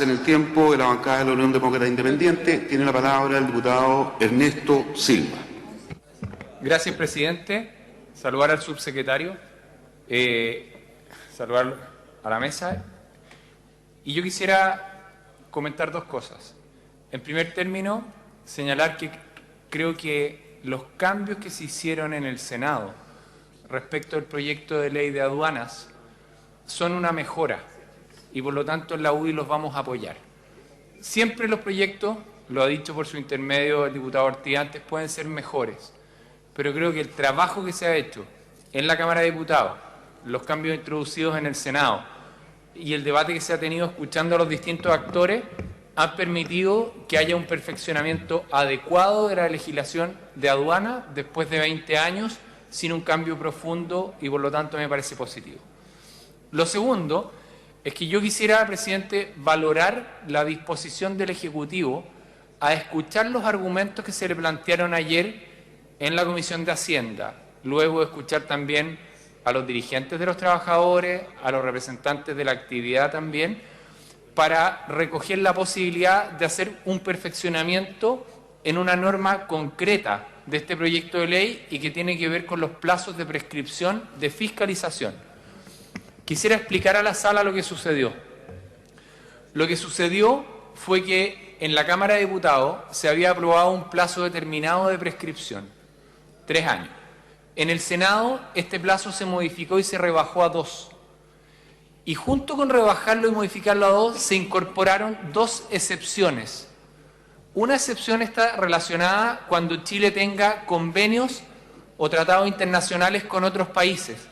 En el tiempo de la bancada de la Unión Demócrata Independiente, tiene la palabra el diputado Ernesto Silva. Gracias, presidente. Saludar al subsecretario, saludar a la mesa. Y yo quisiera comentar dos cosas. En primer término, señalar que creo que los cambios que se hicieron en el Senado respecto al proyecto de ley de aduanas son una mejora y por lo tanto en la UDI los vamos a apoyar. Siempre los proyectos, lo ha dicho por su intermedio el diputado Ortiz antes, pueden ser mejores, pero creo que el trabajo que se ha hecho en la Cámara de Diputados, los cambios introducidos en el Senado y el debate que se ha tenido escuchando a los distintos actores han permitido que haya un perfeccionamiento adecuado de la legislación de aduana después de 20 años sin un cambio profundo y por lo tanto me parece positivo. Lo segundo es que yo quisiera, presidente, valorar la disposición del Ejecutivo a escuchar los argumentos que se le plantearon ayer en la Comisión de Hacienda, luego de escuchar también a los dirigentes de los trabajadores, a los representantes de la actividad también, para recoger la posibilidad de hacer un perfeccionamiento en una norma concreta de este proyecto de ley y que tiene que ver con los plazos de prescripción de fiscalización. Quisiera explicar a la sala lo que sucedió. Lo que sucedió fue que en la Cámara de Diputados se había aprobado un plazo determinado de prescripción, 3 años. En el Senado este plazo se modificó y se rebajó a 2. Y junto con rebajarlo y modificarlo a 2 se incorporaron 2 excepciones. Una excepción está relacionada cuando Chile tenga convenios o tratados internacionales con otros países,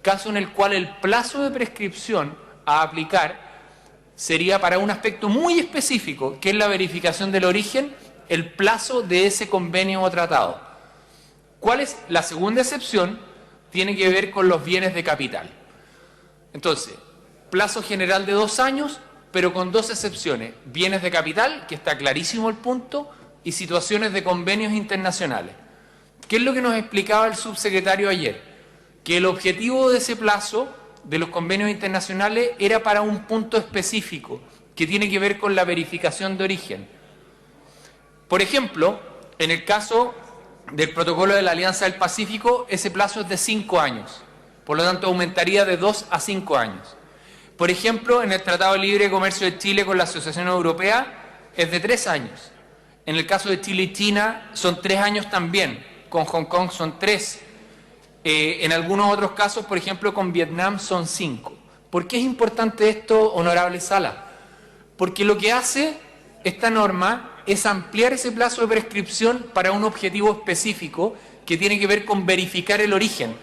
caso en el cual el plazo de prescripción a aplicar sería para un aspecto muy específico, que es la verificación del origen, el plazo de ese convenio o tratado. ¿Cuál es la segunda excepción? Tiene que ver con los bienes de capital. Entonces, plazo general de 2 años, pero con 2 excepciones. Bienes de capital, que está clarísimo el punto, y situaciones de convenios internacionales. ¿Qué es lo que nos explicaba el subsecretario ayer? Que el objetivo de ese plazo de los convenios internacionales era para un punto específico, que tiene que ver con la verificación de origen. Por ejemplo, en el caso del protocolo de la Alianza del Pacífico, ese plazo es de 5 años, por lo tanto aumentaría de 2 a 5 años. Por ejemplo, en el Tratado de Libre Comercio de Chile con la Asociación Europea es de 3 años. En el caso de Chile y China son 3 años también, con Hong Kong son 3. En algunos otros casos, por ejemplo, con Vietnam son 5. ¿Por qué es importante esto, honorable Sala? Porque lo que hace esta norma es ampliar ese plazo de prescripción para un objetivo específico que tiene que ver con verificar el origen.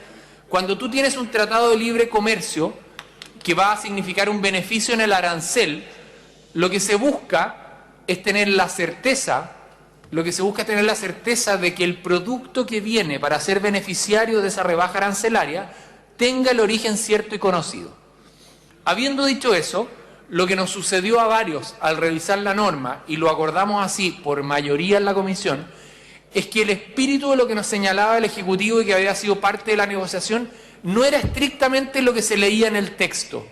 Cuando tú tienes un tratado de libre comercio que va a significar un beneficio en el arancel, lo que se busca es tener la certeza de que el producto que viene para ser beneficiario de esa rebaja arancelaria tenga el origen cierto y conocido. Habiendo dicho eso, lo que nos sucedió a varios al revisar la norma, y lo acordamos así por mayoría en la comisión, es que el espíritu de lo que nos señalaba el Ejecutivo y que había sido parte de la negociación no era estrictamente lo que se leía en el texto.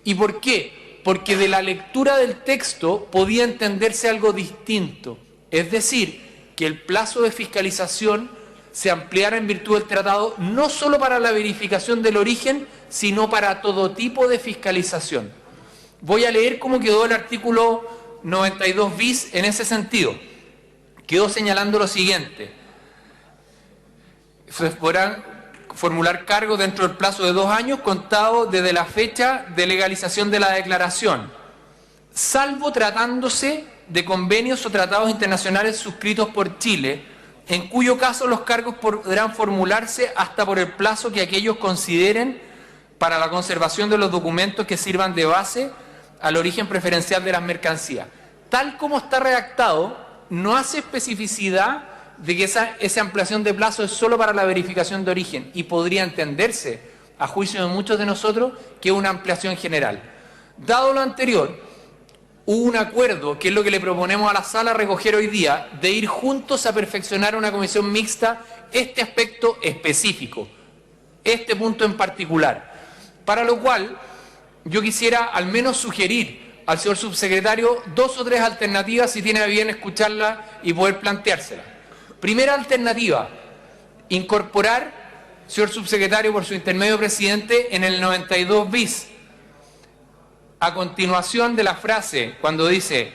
¿Y por qué? Porque de la lectura del texto podía entenderse algo distinto. Es decir, que el plazo de fiscalización se ampliara en virtud del tratado no solo para la verificación del origen, sino para todo tipo de fiscalización. Voy a leer cómo quedó el artículo 92 bis en ese sentido. Quedó señalando lo siguiente: se podrán formular cargos dentro del plazo de 2 años contado desde la fecha de legalización de la declaración, salvo tratándose de convenios o tratados internacionales suscritos por Chile, en cuyo caso los cargos podrán formularse hasta por el plazo que aquellos consideren para la conservación de los documentos que sirvan de base al origen preferencial de las mercancías. Tal como está redactado, no hace especificidad de que esa ampliación de plazo es solo para la verificación de origen y podría entenderse, a juicio de muchos de nosotros, que es una ampliación general. Dado lo anterior, hubo un acuerdo, que es lo que le proponemos a la sala recoger hoy día, de ir juntos a perfeccionar una comisión mixta este aspecto específico, este punto en particular, para lo cual yo quisiera al menos sugerir al señor subsecretario 2 o 3 alternativas si tiene a bien escucharla y poder planteársela. Primera alternativa, incorporar, señor subsecretario, por su intermedio presidente, en el 92 bis, a continuación de la frase, cuando dice,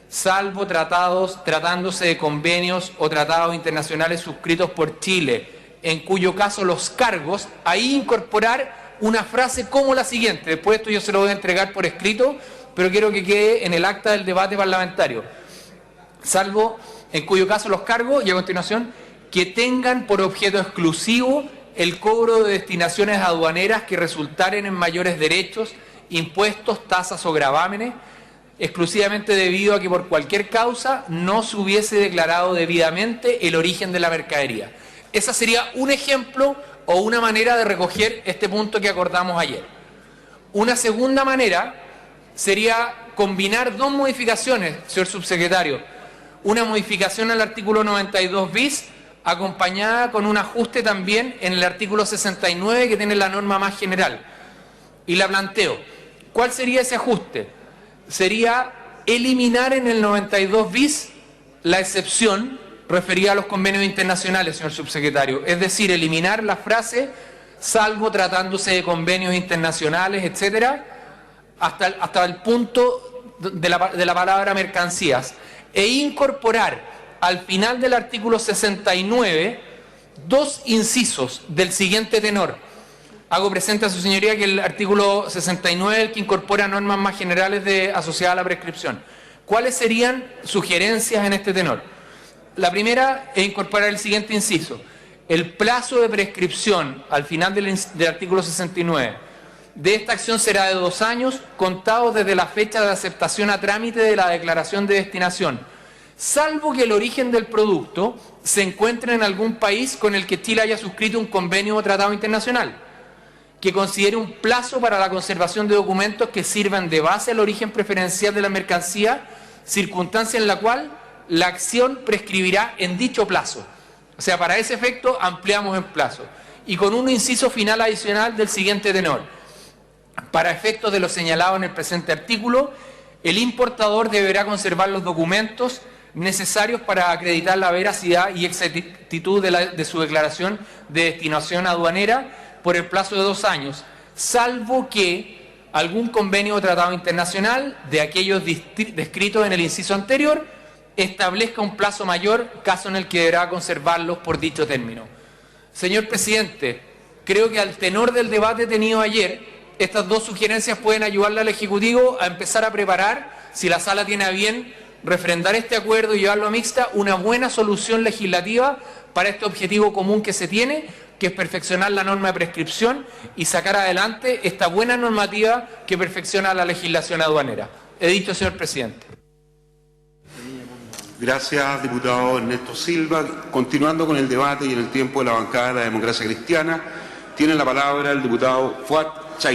salvo tratándose de convenios o tratados internacionales suscritos por Chile, en cuyo caso los cargos, ahí incorporar una frase como la siguiente. Después esto yo se lo voy a entregar por escrito, pero quiero que quede en el acta del debate parlamentario. Salvo, en cuyo caso los cargos, y a continuación, que tengan por objeto exclusivo el cobro de destinaciones aduaneras que resultaren en mayores derechos, impuestos, tasas o gravámenes, exclusivamente debido a que por cualquier causa no se hubiese declarado debidamente el origen de la mercadería. Esa sería un ejemplo o una manera de recoger este punto que acordamos ayer. Una segunda manera sería combinar dos modificaciones, señor subsecretario. Una modificación al artículo 92 bis, acompañada con un ajuste también en el artículo 69, que tiene la norma más general. Y la planteo. ¿Cuál sería ese ajuste? Sería eliminar en el 92 bis la excepción referida a los convenios internacionales, señor subsecretario. Es decir, eliminar la frase, salvo tratándose de convenios internacionales, etcétera, hasta el punto de la palabra mercancías, e incorporar al final del artículo 69 dos incisos del siguiente tenor. Hago presente a su señoría que el artículo 69 es el que incorpora normas más generales asociadas a la prescripción. ¿Cuáles serían sugerencias en este tenor? La primera es incorporar el siguiente inciso. El plazo de prescripción al final del artículo 69 de esta acción será de 2 años, contados desde la fecha de aceptación a trámite de la declaración de destinación, salvo que el origen del producto se encuentre en algún país con el que Chile haya suscrito un convenio o tratado internacional, que considere un plazo para la conservación de documentos que sirvan de base al origen preferencial de la mercancía, circunstancia en la cual la acción prescribirá en dicho plazo. O sea, para ese efecto ampliamos el plazo. Y con un inciso final adicional del siguiente tenor. Para efectos de lo señalado en el presente artículo, el importador deberá conservar los documentos necesarios para acreditar la veracidad y exactitud de su declaración de destinación aduanera por el plazo de 2 años, salvo que algún convenio o tratado internacional de aquellos descritos en el inciso anterior establezca un plazo mayor, caso en el que deberá conservarlos por dicho término. Señor presidente, creo que al tenor del debate tenido ayer, estas dos sugerencias pueden ayudarle al Ejecutivo a empezar a preparar, si la sala tiene a bien refrendar este acuerdo y llevarlo a mixta, una buena solución legislativa para este objetivo común que se tiene, que es perfeccionar la norma de prescripción y sacar adelante esta buena normativa que perfecciona la legislación aduanera. He dicho, señor presidente. Gracias, diputado Ernesto Silva. Continuando con el debate y en el tiempo de la bancada de la Democracia Cristiana, tiene la palabra el diputado Fuad